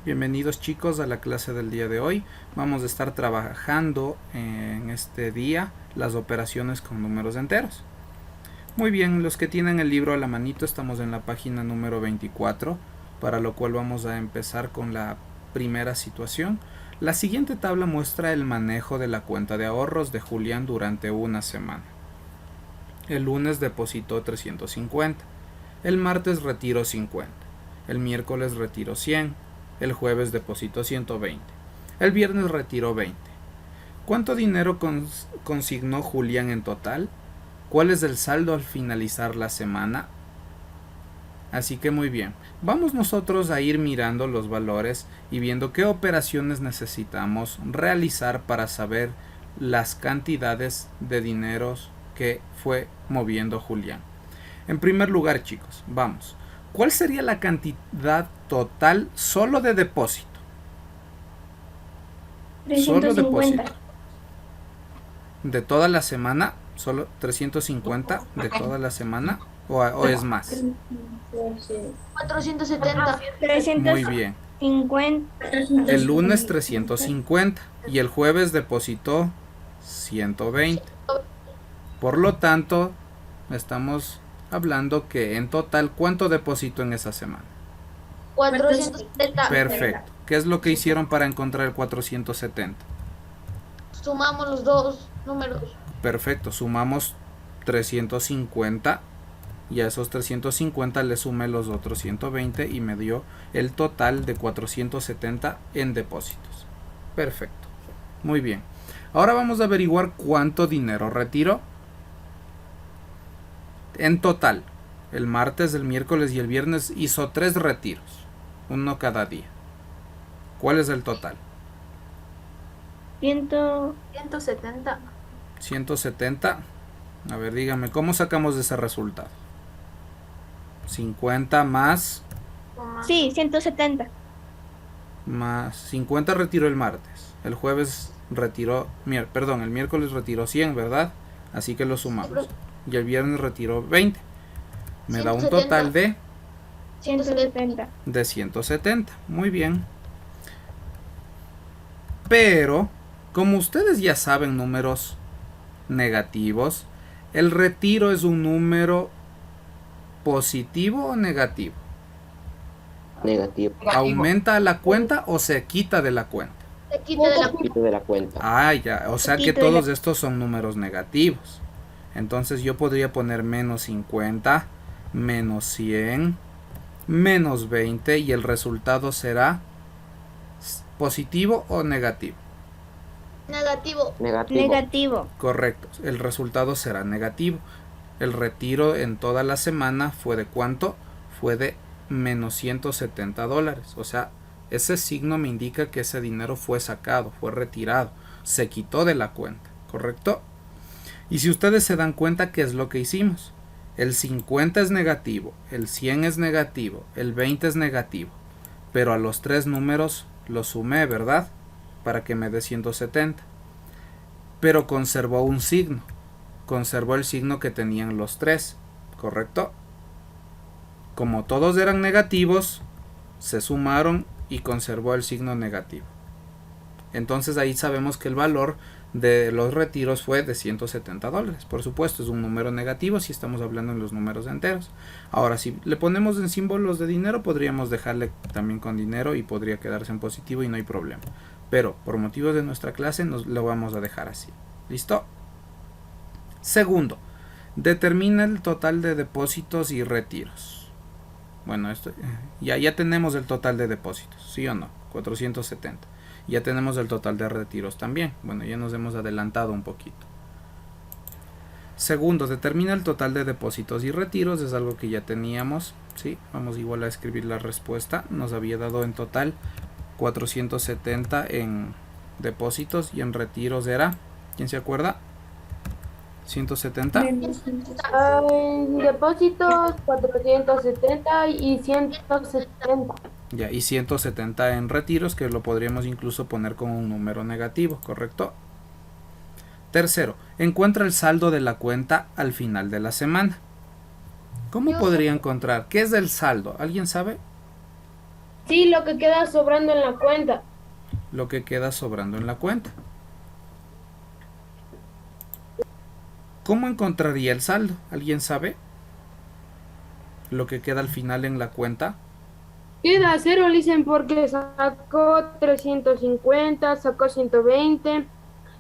Bienvenidos chicos a la clase del día de hoy. Vamos a estar trabajando en este día las operaciones con números enteros. Muy bien, los que tienen el libro a la manito estamos en la página número 24, para lo cual vamos a empezar con la primera situación. La siguiente tabla muestra el manejo de la cuenta de ahorros de Julián durante una semana. El lunes depositó 350, el martes retiró 50, el miércoles retiró 100, el jueves depositó 120, el viernes retiró 20. ¿Cuánto dinero consignó Julián en total? ¿Cuál es el saldo al finalizar la semana? Así que muy bien, vamos nosotros a ir mirando los valores y viendo qué operaciones necesitamos realizar para saber las cantidades de dineros que fue moviendo Julián. En primer lugar, chicos, vamos. ¿Cuál sería la cantidad total solo de depósito? Solo 350. depósito. De toda la semana, solo 350 de toda la semana o es más. 470. Muy bien. 350. El lunes 350 y el jueves depositó 120. Por lo tanto, estamos hablando que en total, ¿cuánto depositó en esa semana? 470. Perfecto. ¿Qué es lo que hicieron para encontrar el 470? Sumamos los dos números. Perfecto, sumamos 350 y a esos 350 le sumé los otros 120 y me dio el total de 470 en depósitos. Perfecto. Muy bien. Ahora vamos a averiguar cuánto dinero retiró. En total, el martes, el miércoles y el viernes hizo 3 retiros, uno cada día. ¿Cuál es el total? 170. 170. A ver, dígame, ¿cómo sacamos de ese resultado? 50 más... Sí, 170. Más 50 retiró el martes. El jueves retiró... Perdón, el miércoles retiró 100, ¿verdad? Así que lo sumamos. Y el viernes retiró 20. Me da un total de... 170. de 170. Muy bien. Pero, como ustedes ya saben números negativos, ¿el retiro es un número positivo o negativo? Negativo. ¿Aumenta la cuenta o se quita de la cuenta? Se quita de la Quito de la cuenta. Ah, ya, o sea que Quito de la- todos estos son números negativos. Entonces yo podría poner menos 50, menos 100, menos 20 y el resultado será positivo o negativo. negativo. Negativo. Negativo. Correcto, el resultado será negativo. El retiro en toda la semana fue de ¿cuánto? Fue de menos 170 dólares. O sea, ese signo me indica que ese dinero fue sacado, fue retirado, se quitó de la cuenta, ¿correcto? Y si ustedes se dan cuenta, ¿qué es lo que hicimos? El 50 es negativo, el 100 es negativo, el 20 es negativo, pero a los tres números los sumé, ¿verdad? Para que me dé 170. Pero conservó un signo, conservó el signo que tenían los tres, ¿correcto? Como todos eran negativos, se sumaron y conservó el signo negativo. Entonces ahí sabemos que el valor de los retiros fue de 170 dólares. Por supuesto, es un número negativo si estamos hablando en los números enteros. Ahora, si le ponemos en símbolos de dinero, podríamos dejarle también con dinero y podría quedarse en positivo y no hay problema. Pero por motivos de nuestra clase nos lo vamos a dejar así. ¿Listo? Segundo, determina el total de depósitos y retiros. Bueno, esto ya tenemos el total de depósitos, ¿sí o no? 470. Ya tenemos el total de retiros también. Bueno, ya nos hemos adelantado un poquito. Segundo, determina el total de depósitos y retiros. Es algo que ya teníamos. ¿Sí? Vamos igual a escribir la respuesta. Nos había dado en total 470 en depósitos y en retiros era... ¿Quién se acuerda? 170. En depósitos 470 y 170. Ya, y 170 en retiros, que lo podríamos incluso poner como un número negativo, ¿correcto? Tercero, encuentra el saldo de la cuenta al final de la semana. ¿Cómo podría encontrar? ¿Qué es el saldo? ¿Alguien sabe? Sí, lo que queda sobrando en la cuenta. Lo que queda sobrando en la cuenta. ¿Cómo encontraría el saldo? ¿Alguien sabe? Lo que queda al final en la cuenta. Queda cero, dicen, porque sacó 350, sacó 120,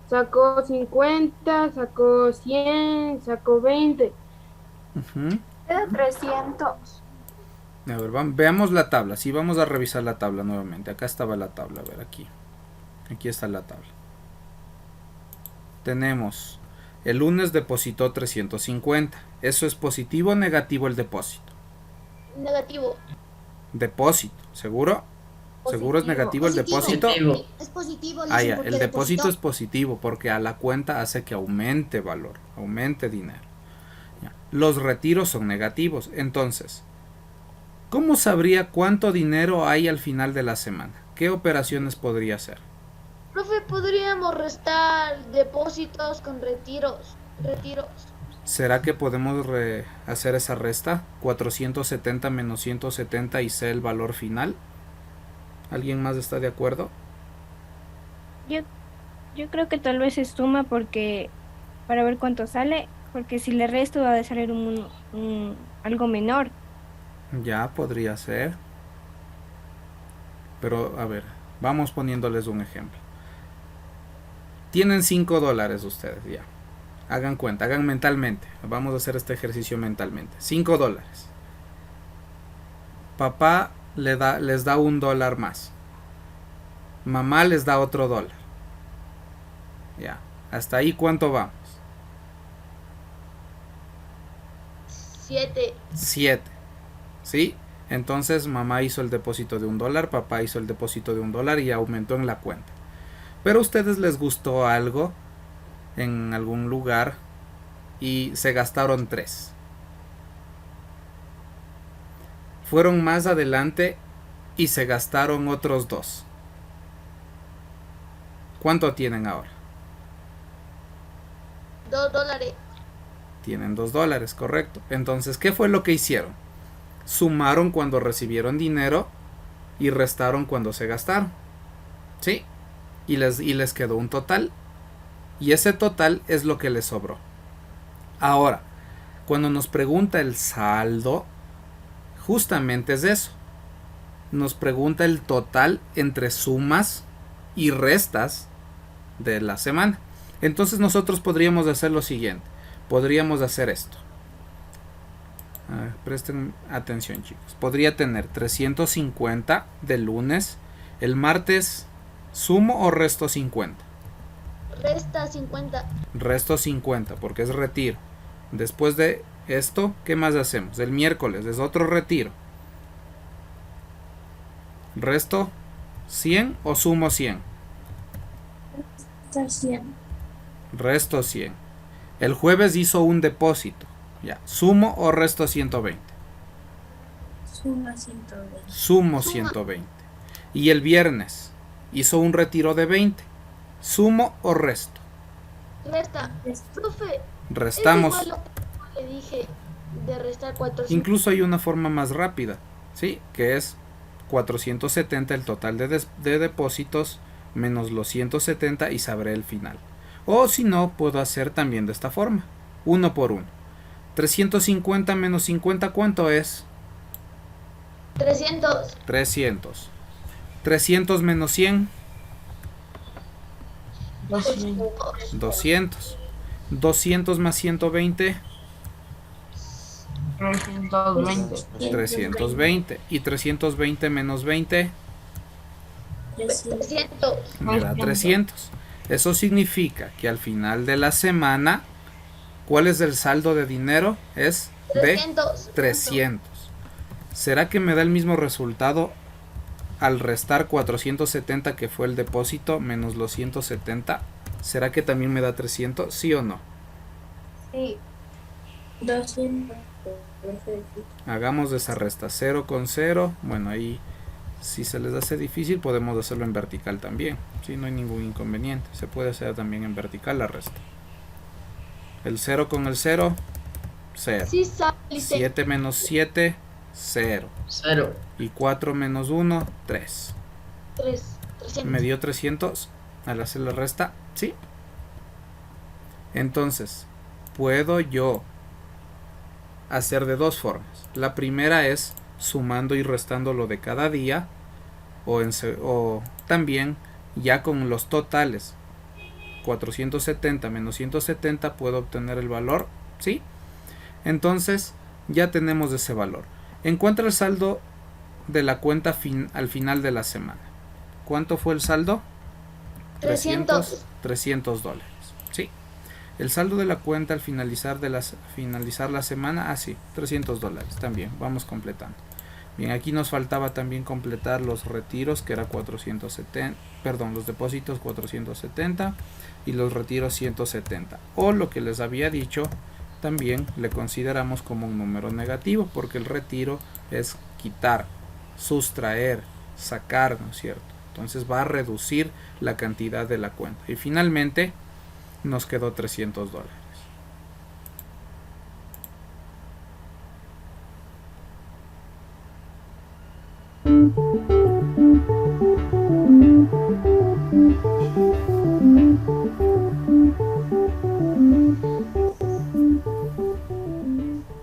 sacó 50, sacó 100, sacó 20. Ujú. Queda 300. A ver, veamos la tabla. Sí, vamos a revisar la tabla nuevamente. Acá estaba la tabla. A ver, aquí. Aquí está la tabla. Tenemos, el lunes depositó 350. ¿Eso es positivo o negativo el depósito? Negativo. Depósito, ¿seguro? ¿Seguro es negativo el depósito? Es positivo. Ah, ya, el depósito es positivo porque a la cuenta hace que aumente valor, aumente dinero. Ya. Los retiros son negativos. Entonces, ¿cómo sabría cuánto dinero hay al final de la semana? ¿Qué operaciones podría hacer? Profe, podríamos restar depósitos con retiros. ¿Será que podemos hacer esa resta? 470 menos 170 y sé el valor final. ¿Alguien más está de acuerdo? Yo creo que tal vez se suma porque para ver cuánto sale, porque si le resto va a salir algo menor. Ya podría ser. Pero a ver, vamos poniéndoles un ejemplo. Tienen $5 ustedes ya. Hagan cuenta, hagan mentalmente. Vamos a hacer este ejercicio mentalmente. $5. Papá les da $1 más. Mamá les da otro $1. Ya. Hasta ahí, ¿cuánto vamos? 7. 7. ¿Sí? Entonces mamá hizo el depósito de $1, papá hizo el depósito de $1 y aumentó en la cuenta. Pero a ustedes les gustó algo en algún lugar y se gastaron 3. Fueron más adelante y se gastaron otros 2. ¿Cuánto tienen ahora? $2. Tienen $2, correcto. Entonces, ¿qué fue lo que hicieron? Sumaron cuando recibieron dinero y restaron cuando se gastaron. ¿Sí? Y les quedó un total. Y ese total es lo que les sobró. Ahora, cuando nos pregunta el saldo, justamente es eso. Nos pregunta el total entre sumas y restas de la semana. Entonces nosotros podríamos hacer lo siguiente. Podríamos hacer esto. A ver, presten atención, chicos. Podría tener 350 del lunes. El martes, ¿sumo o resto 50? Resta 50. Resto 50 porque es retiro. Después de esto, ¿qué más hacemos? El miércoles es otro retiro. ¿Resto 100 o sumo 100? Resto 100. El jueves hizo un depósito. Ya. ¿Sumo o resto 120? Suma 120. Sumo 120. Y el viernes hizo un retiro de 20. ¿Sumo o resto? Resta. Profe, Restamos. es igual lo que le dije de restar 400. Incluso hay una forma más rápida, ¿sí? Que es 470 el total de depósitos menos los 170 y sabré el final. O si no, puedo hacer también de esta forma. 1 por 1. 350 menos 50, ¿cuánto es? 300. 300. 300 menos 100. 200. 200 más 120. 320. Y 320 menos 20 300. me da 300. Eso significa que al final de la semana, ¿cuál es el saldo de dinero? Es de 300. 300. ¿Será que me da el mismo resultado al restar 470 que fue el depósito menos los 170? ¿Será que también me da 300? ¿Sí o no? Sí. 200. Hagamos esa resta 0 con 0. Bueno, ahí si se les hace difícil podemos hacerlo en vertical también. Sí, no hay ningún inconveniente. Se puede hacer también en vertical la resta. El 0 con el 0, 0. Sí, sale. 7 menos 7, 0. 0. Y 4 menos 1, 3. 300. Me dio 300 al hacer la resta, ¿sí? Entonces, puedo yo hacer de dos formas. La primera es sumando y restando lo de cada día, o también ya con los totales. 470 menos 170 puedo obtener el valor, ¿sí? Entonces, ya tenemos ese valor. Encuentra el saldo de la cuenta al final de la semana. ¿Cuánto fue el saldo? 300. 300 dólares. Sí. El saldo de la cuenta al finalizar la semana, sí, 300 dólares también. Vamos completando. Bien, aquí nos faltaba también completar los retiros, que era 470, perdón, los depósitos 470 y los retiros 170. O lo que les había dicho, también le consideramos como un número negativo, porque el retiro es quitar, sustraer, sacar, ¿no es cierto? Entonces va a reducir la cantidad de la cuenta. Y finalmente nos quedó 300 dólares.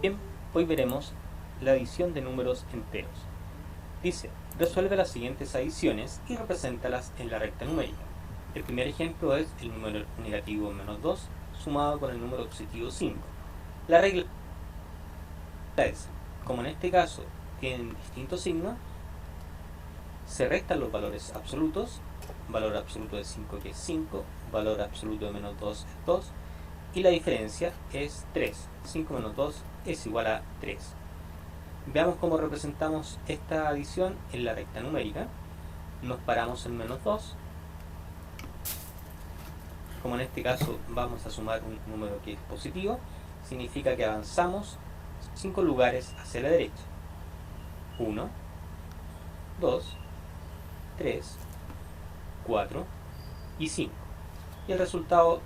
Bien, hoy veremos la adición de números enteros. Dice, resuelve las siguientes adiciones y represéntalas en la recta numérica. El primer ejemplo es el número negativo menos 2 sumado con el número positivo 5. La regla es, como en este caso tienen distintos signos, se restan los valores absolutos, valor absoluto de 5 que es 5, valor absoluto de menos 2 es 2, y la diferencia es 3. 5 menos 2 es igual a 3. Veamos cómo representamos esta adición en la recta numérica. Nos paramos en menos 2. Como en este caso vamos a sumar un número que es positivo, significa que avanzamos 5 lugares hacia la derecha. 1, 2, 3, 4 y 5. Y el resultado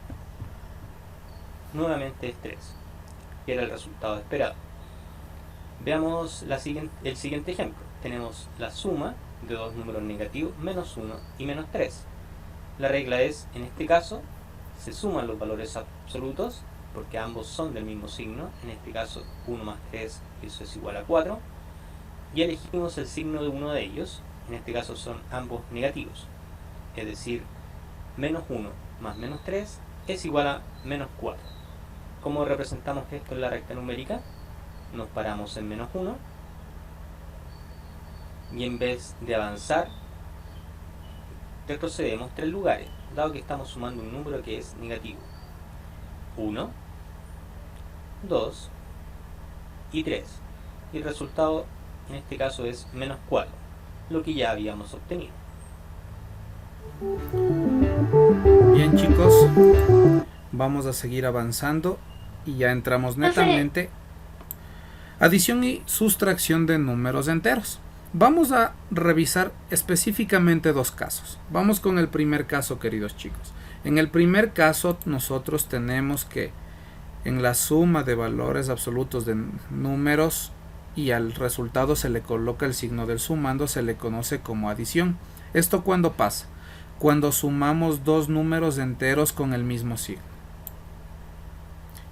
nuevamente es 3, que era el resultado esperado. Veamos el siguiente ejemplo. Tenemos la suma de dos números negativos, menos 1 y menos 3. La regla es, en este caso, se suman los valores absolutos, porque ambos son del mismo signo. En este caso, 1 más 3, eso es igual a 4. Y elegimos el signo de uno de ellos. En este caso son ambos negativos. Es decir, menos 1 más menos 3 es igual a menos 4. ¿Cómo representamos esto en la recta numérica? Nos paramos en menos 1 y en vez de avanzar retrocedemos 3 lugares, dado que estamos sumando un número que es negativo. 1, 2 y 3. Y el resultado en este caso es menos 4, lo que ya habíamos obtenido. Bien, chicos, vamos a seguir avanzando y ya entramos netamente adición y sustracción de números enteros. Vamos a revisar específicamente dos casos. Vamos con el primer caso, queridos chicos. En el primer caso nosotros tenemos que en la suma de valores absolutos de números y al resultado se le coloca el signo del sumando, se le conoce como adición. ¿Esto cuándo pasa? Cuando sumamos dos números enteros con el mismo signo.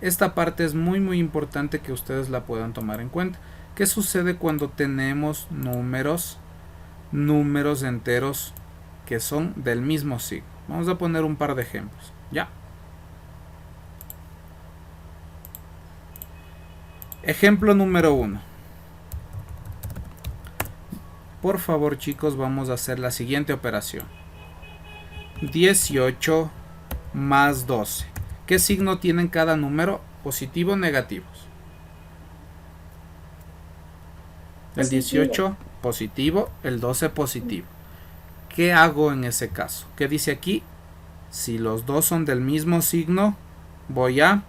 Esta parte es muy importante que ustedes la puedan tomar en cuenta. ¿Qué sucede cuando tenemos números enteros que son del mismo signo? Vamos a poner un par de ejemplos. Ya. Ejemplo número 1. Por favor, chicos, vamos a hacer la siguiente operación. 18 más 12. ¿Qué signo tienen cada número? ¿Positivo o negativos? El 18 positivo, el 12 positivo. ¿Qué hago en ese caso? ¿Qué dice aquí? Si los dos son del mismo signo, voy a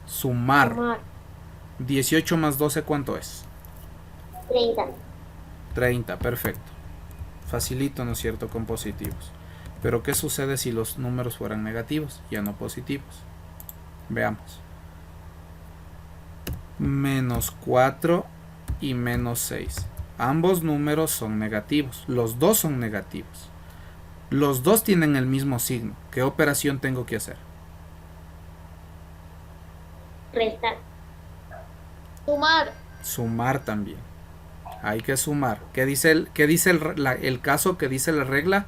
sumar. 18 más 12, ¿cuánto es? 30. 30, perfecto. Facilito, ¿no es cierto? Con positivos. Pero ¿qué sucede si los números fueran negativos, ya no positivos? Veamos. Menos 4 y menos 6. Ambos números son negativos. Los dos son negativos. Los dos tienen el mismo signo. ¿Qué operación tengo que hacer? Restar. Sumar. Sumar también. Hay que sumar. ¿Qué dice el caso? ¿Qué dice la regla?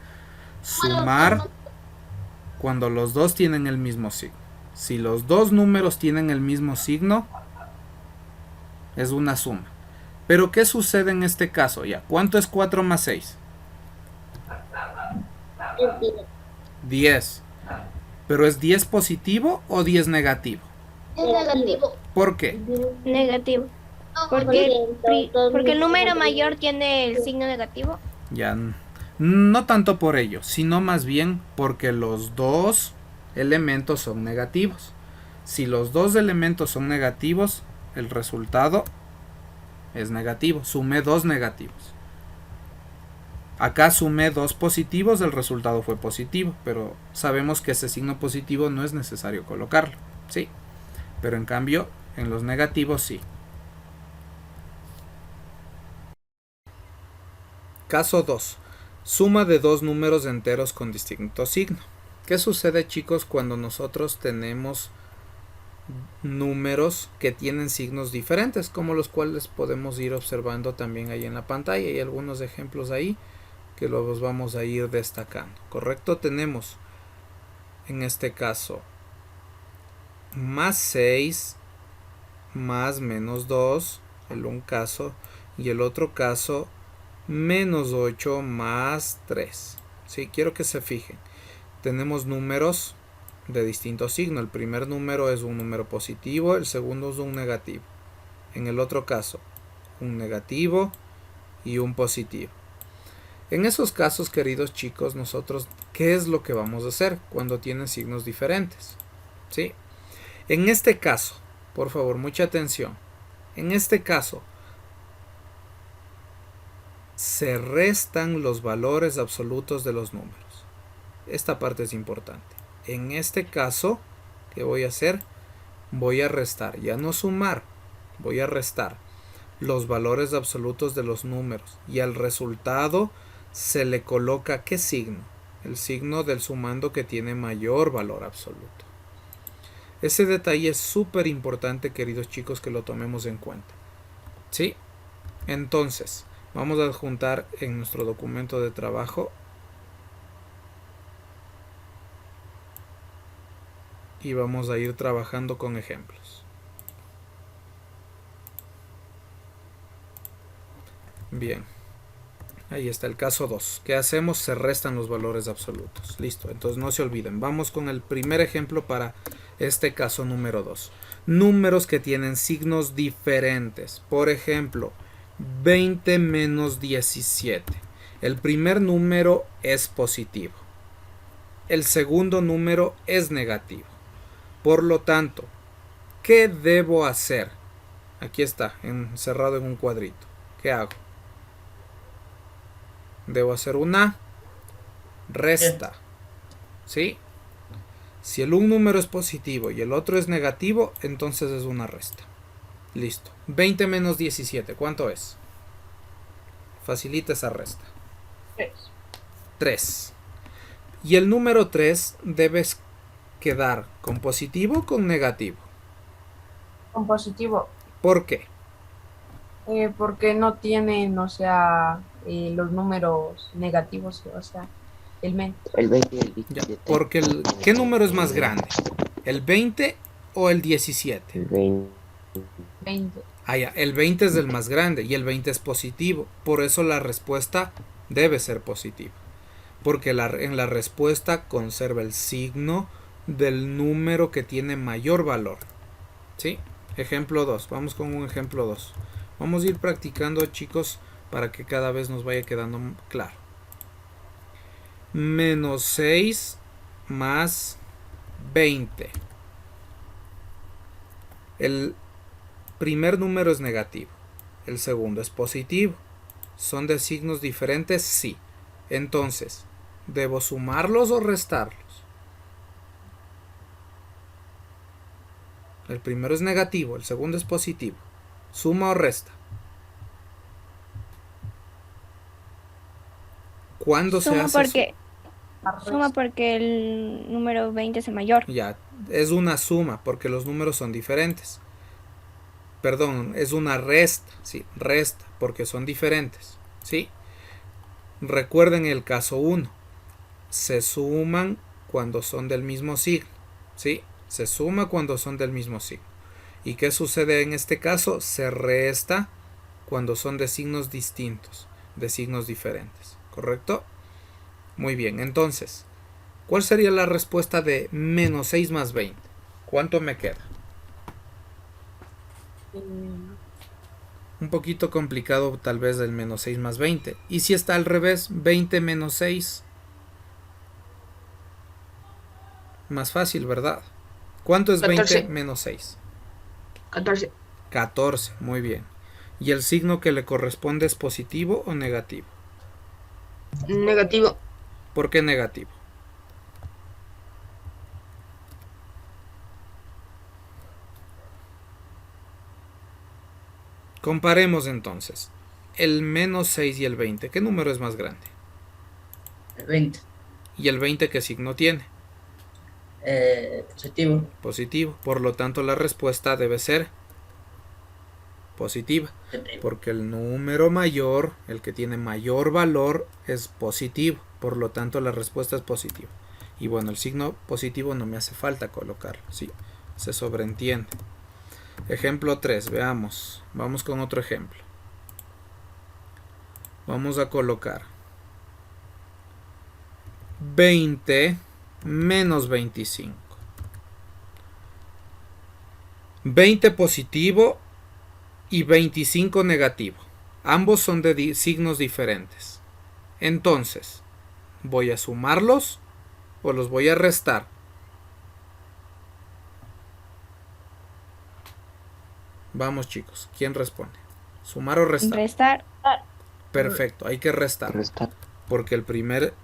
Sumar cuando los dos tienen el mismo signo. Si los dos números tienen el mismo signo, es una suma. Pero ¿qué sucede en este caso? Ya, ¿cuánto es 4 más 6? Es 10. 10. ¿Pero es 10 positivo o 10 negativo? Es negativo. ¿Por qué? Negativo. Porque el número mayor tiene el signo negativo. Ya, no tanto por ello, sino más bien porque los dos elementos son negativos. Si los dos elementos son negativos, el resultado es negativo. Sumé dos negativos. Acá sumé dos positivos, el resultado fue positivo, pero sabemos que ese signo positivo no es necesario colocarlo, sí. Pero en cambio, en los negativos sí. Caso 2. Suma de dos números enteros con distinto signo. ¿Qué sucede, chicos, cuando nosotros tenemos números que tienen signos diferentes, como los cuales podemos ir observando también ahí en la pantalla? Hay algunos ejemplos ahí que los vamos a ir destacando. ¿Correcto? Tenemos en este caso más 6 más menos 2, el un caso, y el otro caso menos 8 más 3. ¿Sí? Quiero que se fijen. Tenemos números de distinto signo. El primer número es un número positivo, el segundo es un negativo. En el otro caso, un negativo y un positivo. En esos casos, queridos chicos, nosotros, ¿qué es lo que vamos a hacer cuando tienen signos diferentes? ¿Sí? En este caso, por favor, mucha atención. En este caso, se restan los valores absolutos de los números. Esta parte es importante. En este caso, ¿qué voy a hacer? Voy a restar, ya no sumar, voy a restar los valores absolutos de los números y al resultado se le coloca ¿qué signo? El signo del sumando que tiene mayor valor absoluto. Ese detalle es súper importante, queridos chicos, que lo tomemos en cuenta. ¿Sí? Entonces, vamos a adjuntar en nuestro documento de trabajo y vamos a ir trabajando con ejemplos. Bien. Ahí está el caso 2. ¿Qué hacemos? Se restan los valores absolutos. Listo. Entonces no se olviden. Vamos con el primer ejemplo para este caso número 2. Números que tienen signos diferentes. Por ejemplo, 20 menos 17. El primer número es positivo. El segundo número es negativo. Por lo tanto, ¿qué debo hacer? Aquí está, encerrado en un cuadrito. ¿Qué hago? Debo hacer una resta. ¿Sí? Si un número es positivo y el otro es negativo, entonces es una resta. Listo. 20 menos 17, ¿cuánto es? Facilita esa resta. 3. Y el número 3 debes quedar con positivo o con negativo. Con positivo. ¿Por qué? Porque no tienen, o sea, los números negativos, o sea, el menos. El 20 y el Ya, 17. porque ¿qué número es más grande? ¿El 20 o el 17? El 20. 20. Ah, ya, el 20 es el más grande y el 20 es positivo. Por eso la respuesta debe ser positiva. Porque en la respuesta conserva el signo del número que tiene mayor valor. ¿Sí? Ejemplo 2. Vamos con un ejemplo 2. Vamos a ir practicando, chicos, para que cada vez nos vaya quedando claro. Menos 6 más 20. El primer número es negativo. El segundo es positivo. ¿Son de signos diferentes? Sí. Entonces, ¿debo sumarlos o restarlos? El primero es negativo, el segundo es positivo. ¿Suma o resta? ¿Cuándo se Suma hace porque, Arres- suma porque el número 20 es el mayor. Ya, es una suma porque los números son diferentes. Perdón, es una resta, sí, resta porque son diferentes, ¿sí? Recuerden el caso 1. Se suman cuando son del mismo signo, ¿sí? Se suma cuando son del mismo signo. ¿Y qué sucede en este caso? Se resta cuando son de signos distintos, de signos diferentes, ¿correcto? Muy bien, entonces, ¿cuál sería la respuesta de menos 6 más 20? ¿Cuánto me queda? eh, Un poquito complicado tal vez el menos 6 más 20. ¿Y si está al revés? 20 menos 6. Más fácil, ¿verdad? ¿Cuánto es 14. 20 menos 6? 14. 14, muy bien. ¿Y el signo que le corresponde es positivo o negativo? Negativo. ¿Por qué negativo? Comparemos entonces. El menos 6 y el 20. ¿Qué número es más grande? 20. ¿Y el 20 qué signo tiene? Positivo. Positivo. Por lo tanto, la respuesta debe ser positiva. Porque el número mayor, el que tiene mayor valor, es positivo. Por lo tanto, la respuesta es positiva. Y bueno, el signo positivo no me hace falta colocarlo. Sí, se sobreentiende. Ejemplo 3, veamos. Vamos con otro ejemplo. Vamos a colocar 20 menos 25. 20 positivo y 25 negativo. Ambos son de signos diferentes. Entonces, ¿voy a sumarlos o los voy a restar? Vamos chicos, ¿quién responde? ¿Sumar o restar? Restar. Perfecto, hay que restar. Restar. Porque el primer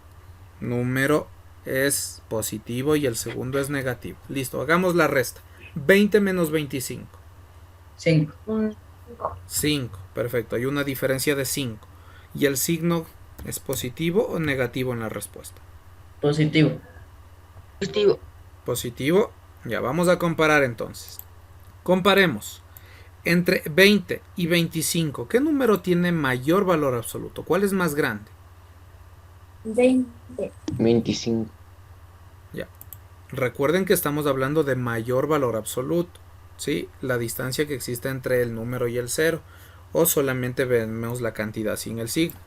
número es positivo y el segundo es negativo. Listo, hagamos la resta. 20 menos 25. 5. un 5. 5, perfecto, hay una diferencia de 5. ¿Y el signo es positivo o negativo en la respuesta? Positivo. Positivo. Positivo, ya vamos a comparar entonces. Comparemos. Entre 20 y 25, ¿qué número tiene mayor valor absoluto? ¿Cuál es más grande? 20. 25. Recuerden que estamos hablando de mayor valor absoluto, ¿sí? La distancia que existe entre el número y el 0, o solamente vemos la cantidad sin el signo.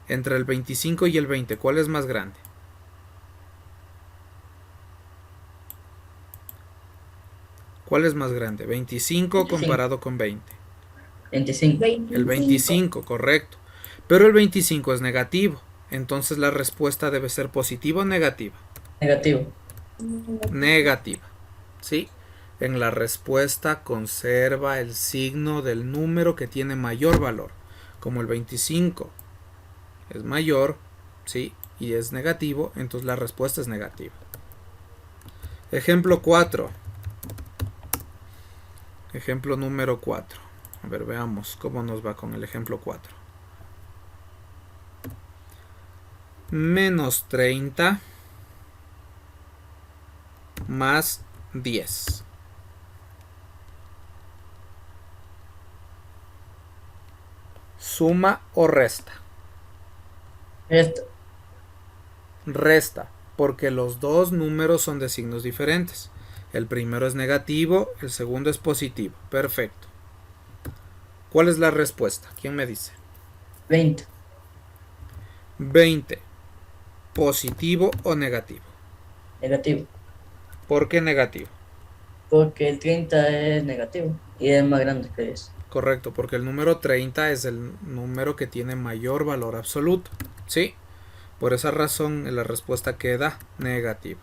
Entre el 25 y el 20, ¿cuál es más grande? ¿Cuál es más grande? 25 25. comparado con 20. 25. El 25, correcto. Pero el 25 es negativo. Entonces la respuesta debe ser positiva o negativa. Negativo. Negativa. ¿Sí? En la respuesta conserva el signo del número que tiene mayor valor. Como el 25 es mayor, ¿sí? Y es negativo, entonces la respuesta es negativa. Ejemplo 4. Ejemplo número 4. A ver, veamos cómo nos va con el ejemplo 4. Menos 30 más 10. ¿Suma o resta? Esto. Resta, porque los dos números son de signos diferentes. El primero es negativo, el segundo es positivo. Perfecto. ¿Cuál es la respuesta? ¿Quién me dice? 20. 20. ¿Positivo o negativo? Negativo. ¿Por qué negativo? Porque el 30 es negativo y es más grande que eso. Correcto, porque el número 30 es el número que tiene mayor valor absoluto. ¿Sí? Por esa razón la respuesta queda negativa.